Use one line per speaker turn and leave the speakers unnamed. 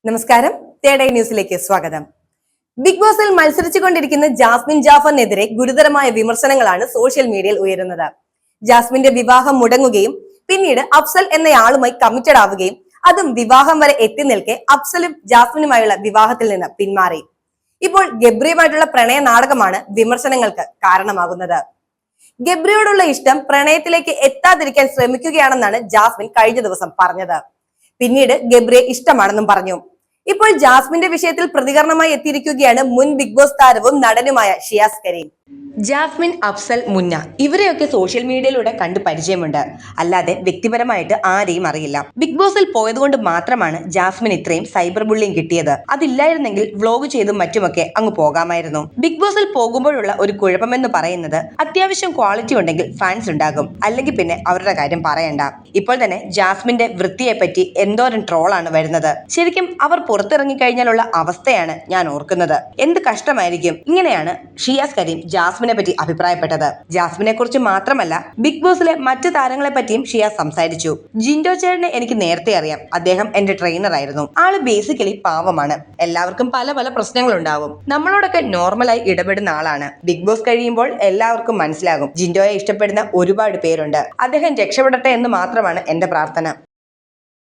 നമസ്കാരം, തേടൈ ന്യൂസിലേക്ക് സ്വാഗതം. ബിഗ് ബോസിൽ മത്സരിച്ചുകൊണ്ടിരിക്കുന്ന ജാസ്മിൻ ജാഫറിനെതിരെ ഗുരുതരമായ വിമർശനങ്ങളാണ് സോഷ്യൽ മീഡിയയിൽ ഉയരുന്നത്. ജാസ്മിന്റെ വിവാഹം മുടങ്ങുകയും പിന്നീട് അഫ്സൽ എന്നയാളുമായി കമ്മിറ്റഡ് ആവുകയും അതും വിവാഹം വരെ എത്തി നിൽക്കെ അഫ്സലും ജാസ്മിനുമായുള്ള വിവാഹത്തിൽ നിന്ന് പിന്മാറി. ഇപ്പോൾ ഗബ്രിയുമായിട്ടുള്ള പ്രണയ നാടകമാണ് വിമർശനങ്ങൾക്ക് കാരണമാകുന്നത്. ഗബ്രിയോടുള്ള ഇഷ്ടം പ്രണയത്തിലേക്ക് എത്താതിരിക്കാൻ ശ്രമിക്കുകയാണെന്നാണ് ജാസ്മിൻ കഴിഞ്ഞ ദിവസം പറഞ്ഞത്. പിന്നീട് ഗബ്രിയെ ഇഷ്ടമാണെന്നും പറഞ്ഞു. ഇപ്പോൾ ജാസ്മിന്റെ വിഷയത്തിൽ പ്രതികരണമായി എത്തിയിരിക്കുകയാണ് മുൻ ബിഗ് ബോസ് താരവും നടനുമായ ഷിയാസ് കരീം. ജാസ്മിൻ, അഫ്സൽ, മുന്ന ഇവരെയൊക്കെ സോഷ്യൽ മീഡിയയിലൂടെ കണ്ടു പരിചയമുണ്ട്. അല്ലാതെ വ്യക്തിപരമായിട്ട് ആരെയും അറിയില്ല. ബിഗ് ബോസിൽ പോയതുകൊണ്ട് മാത്രമാണ് ജാസ്മിൻ ഇത്രയും സൈബർ ബുള്ളിങ് കിട്ടിയത്. അതില്ലായിരുന്നെങ്കിൽ വ്ലോഗ് ചെയ്തും മറ്റുമൊക്കെ അങ്ങ് പോകാമായിരുന്നു. ബിഗ് ബോസിൽ പോകുമ്പോഴുള്ള ഒരു കുഴപ്പമെന്ന് പറയുന്നത് അത്യാവശ്യം ക്വാളിറ്റി ഉണ്ടെങ്കിൽ ഫാൻസ് ഉണ്ടാകും, അല്ലെങ്കിൽ പിന്നെ അവരുടെ കാര്യം പറയണ്ട. ഇപ്പോൾ തന്നെ ജാസ്മിന്റെ വൃത്തിയെ പറ്റി എന്തോരം ട്രോളാണ് വരുന്നത്. ശരിക്കും അവർ പുറത്തിറങ്ങി കഴിഞ്ഞാലുള്ള അവസ്ഥയാണ് ഞാൻ ഓർക്കുന്നത്. എന്ത് കഷ്ടമായിരിക്കും. ഇങ്ങനെയാണ് ഷിയാസ് കരീം ജാസ്മിനെ പറ്റി അഭിപ്രായപ്പെട്ടത്. ജാസ്മിനെ കുറിച്ച് മാത്രമല്ല, ബിഗ് ബോസിലെ മറ്റു താരങ്ങളെ പറ്റിയും ഷിയാസ് സംസാരിച്ചു. ജിൻഡോ ചേട്ടനെ എനിക്ക് നേരത്തെ അറിയാം. അദ്ദേഹം എന്റെ ട്രെയിനർ ആയിരുന്നു. ആള് ബേസിക്കലി പാവമാണ്. എല്ലാവർക്കും പല പല പ്രശ്നങ്ങളുണ്ടാവും. നമ്മളോടൊക്കെ നോർമലായി ഇടപെടുന്ന ആളാണ്. ബിഗ് ബോസ് കഴിയുമ്പോൾ എല്ലാവർക്കും മനസ്സിലാകും. ജിൻഡോയെ ഇഷ്ടപ്പെടുന്ന ഒരുപാട് പേരുണ്ട്. അദ്ദേഹം രക്ഷപ്പെടട്ടെ എന്ന് മാത്രമാണ് എന്റെ പ്രാർത്ഥന.